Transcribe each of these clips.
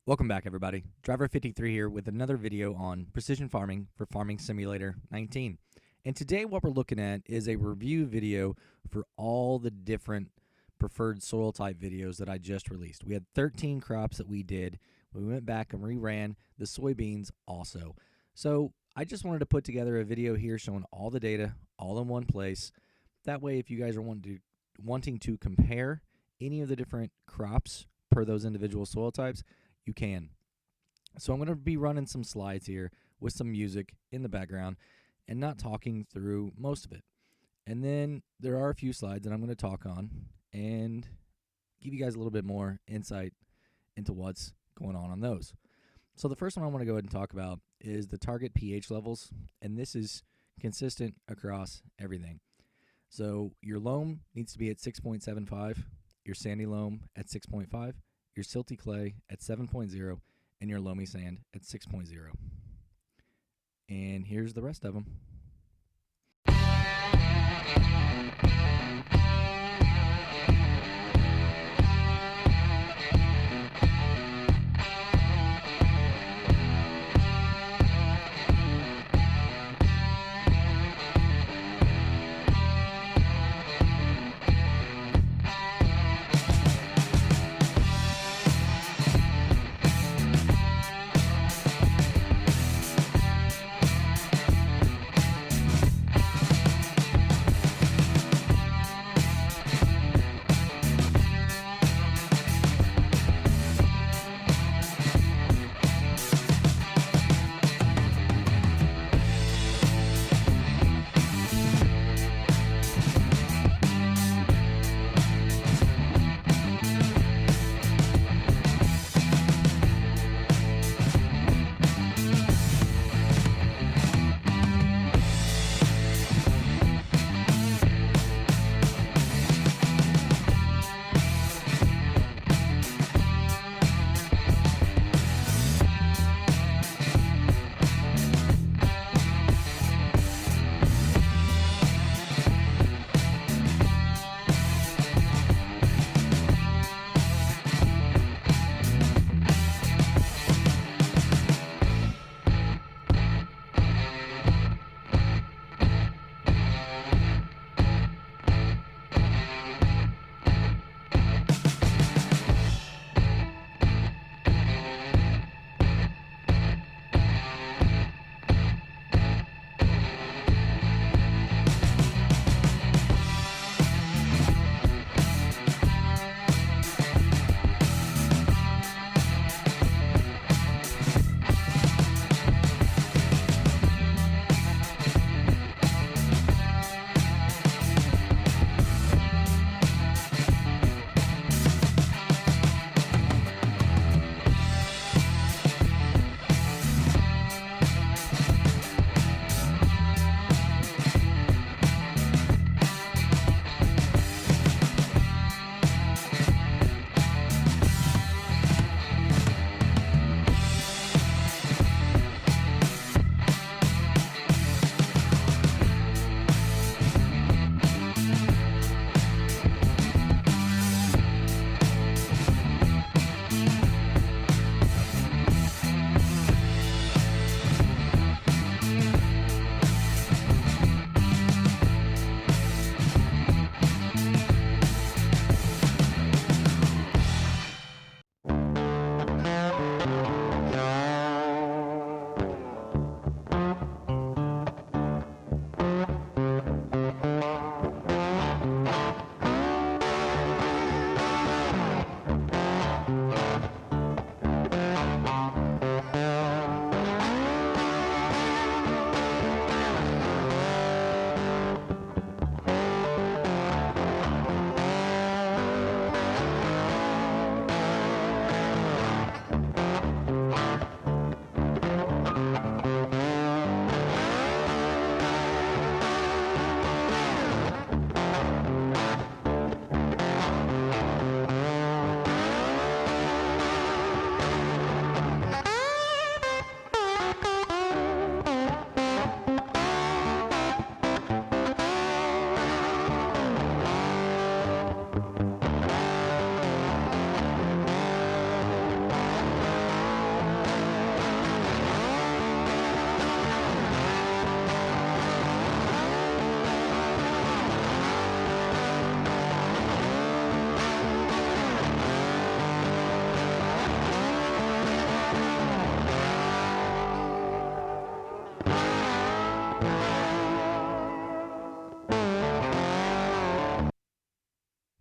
Welcome back, everybody. Driver53 here with another video on precision farming for Farming Simulator 19. And today what we're looking at is a review video for all the different preferred soil type videos that I just released. We had 13 crops that we did. We went back and reran the soybeans also. So I just wanted to put together a video here showing all the data all in one place. That way, if you guys are wanting to compare any of the different crops per those individual soil types, you can. So I'm going to be running some slides here with some music in the background and not talking through most of it. And then there are a few slides that I'm going to talk on and give you guys a little bit more insight into what's going on those. So the first one I want to go ahead and talk about is the target pH levels, and this is consistent across everything. So your loam needs to be at 6.75, your sandy loam at 6.5, your silty clay at 7.0, and your loamy sand at 6.0. And here's the rest of them.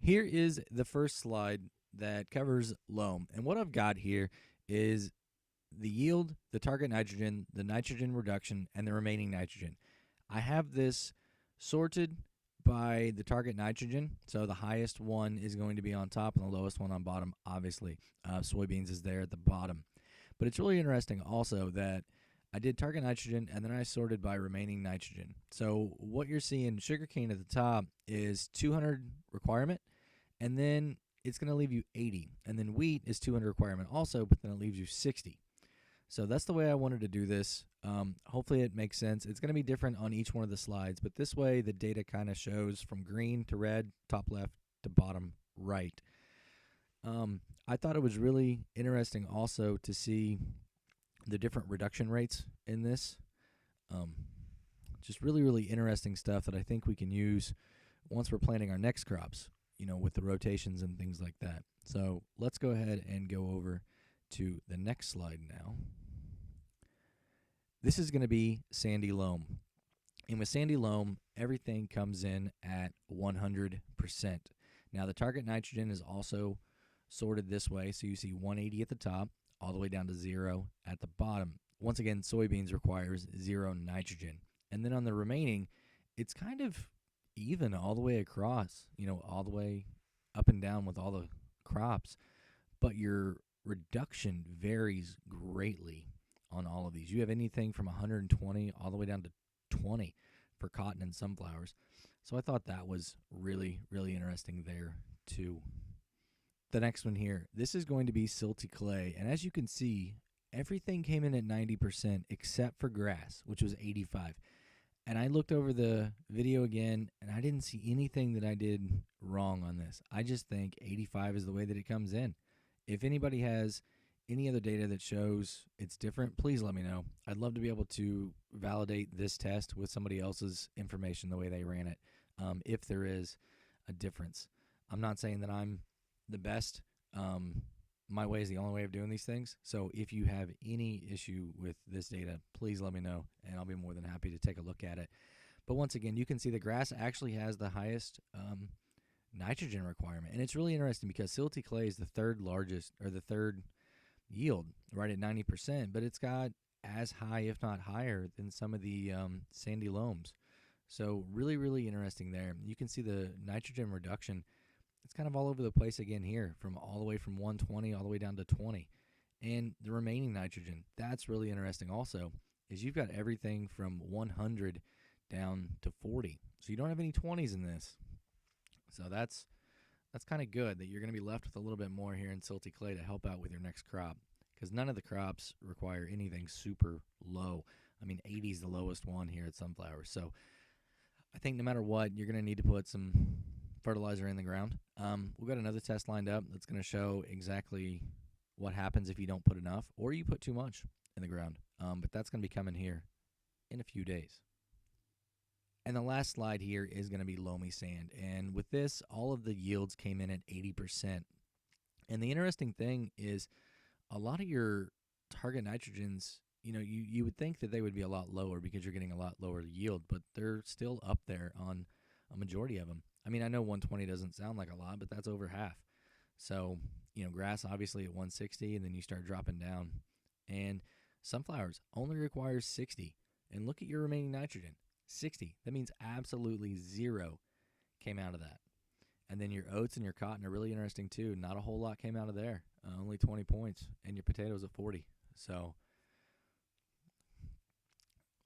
Here is the first slide that covers loam. And what I've got here is the yield, the target nitrogen, the nitrogen reduction, and the remaining nitrogen. I have this sorted by the target nitrogen. So the highest one is going to be on top and the lowest one on bottom, obviously. Soybeans is there at the bottom. But it's really interesting also that I did target nitrogen and then I sorted by remaining nitrogen. So what you're seeing, sugarcane at the top is 200 requirement, and then it's going to leave you 80. And then wheat is 200 requirement also, but then it leaves you 60. So that's the way I wanted to do this. Hopefully it makes sense. It's going to be different on each one of the slides, but this way the data kind of shows from green to red, top left to bottom right. I thought it was really interesting also to see the different reduction rates in this. Just really, really interesting stuff that I think we can use once we're planting our next crops, with the rotations and things like that. So let's go ahead and go over to the next slide now. This is going to be sandy loam. And with sandy loam, everything comes in at 100%. Now, the target nitrogen is also sorted this way. So you see 180 at the top, all the way down to 0 at the bottom. Once again, soybeans requires 0 nitrogen. And then on the remaining, it's kind of even all the way across, all the way up and down with all the crops. But your reduction varies greatly on all of these. You have anything from 120 all the way down to 20 for cotton and sunflowers. So I thought that was really, really interesting there too. The next one here, this is going to be silty clay. And as you can see, everything came in at 90% except for grass, which was 85. And I looked over the video again, and I didn't see anything that I did wrong on this. I just think 85 is the way that it comes in. If anybody has any other data that shows it's different, please let me know. I'd love to be able to validate this test with somebody else's information the way they ran it, if there is a difference. I'm not saying that I'm the best. My way is the only way of doing these things. So if you have any issue with this data, please let me know, and I'll be more than happy to take a look at it. But once again, you can see the grass actually has the highest nitrogen requirement. And it's really interesting because silty clay is the third largest, or the third yield, right at 90%, but it's got as high, if not higher, than some of the sandy loams. So really, really interesting there. You can see the nitrogen reduction. It's kind of all over the place again here, from all the way from 120 all the way down to 20. And the remaining nitrogen, that's really interesting also, is you've got everything from 100 down to 40. So you don't have any 20s in this. So that's kind of good that you're going to be left with a little bit more here in silty clay to help out with your next crop, because none of the crops require anything super low. I mean, 80 is the lowest one here at sunflowers. So I think no matter what, you're going to need to put some fertilizer in the ground. We've got another test lined up that's going to show exactly what happens if you don't put enough or you put too much in the ground. But that's going to be coming here in a few days. And the last slide here is going to be loamy sand. And with this, all of the yields came in at 80%. And the interesting thing is a lot of your target nitrogens, you would think that they would be a lot lower because you're getting a lot lower yield, but they're still up there on a majority of them. I mean, I know 120 doesn't sound like a lot, but that's over half. So, grass obviously at 160, and then you start dropping down. And sunflowers only requires 60. And look at your remaining nitrogen. 60. That means absolutely 0 came out of that. And then your oats and your cotton are really interesting too. Not a whole lot came out of there. Only 20 points. And your potatoes at 40. So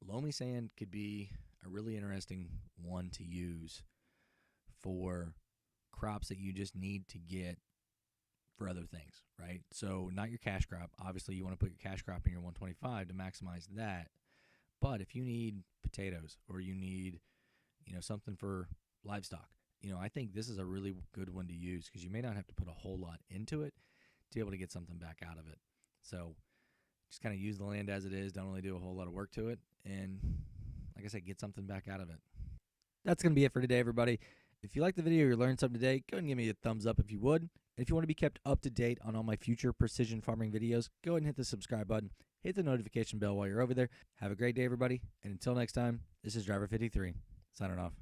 loamy sand could be a really interesting one to use for crops that you just need to get for other things, right? So not your cash crop. Obviously, you want to put your cash crop in your 125 to maximize that. But if you need potatoes or you need, something for livestock, I think this is a really good one to use because you may not have to put a whole lot into it to be able to get something back out of it. So just kind of use the land as it is. Don't really do a whole lot of work to it. And like I said, get something back out of it. That's going to be it for today, everybody. If you like the video or you learned something today, go ahead and give me a thumbs up if you would. And if you want to be kept up to date on all my future precision farming videos, go ahead and hit the subscribe button. Hit the notification bell while you're over there. Have a great day, everybody. And until next time, this is Driver 53, signing off.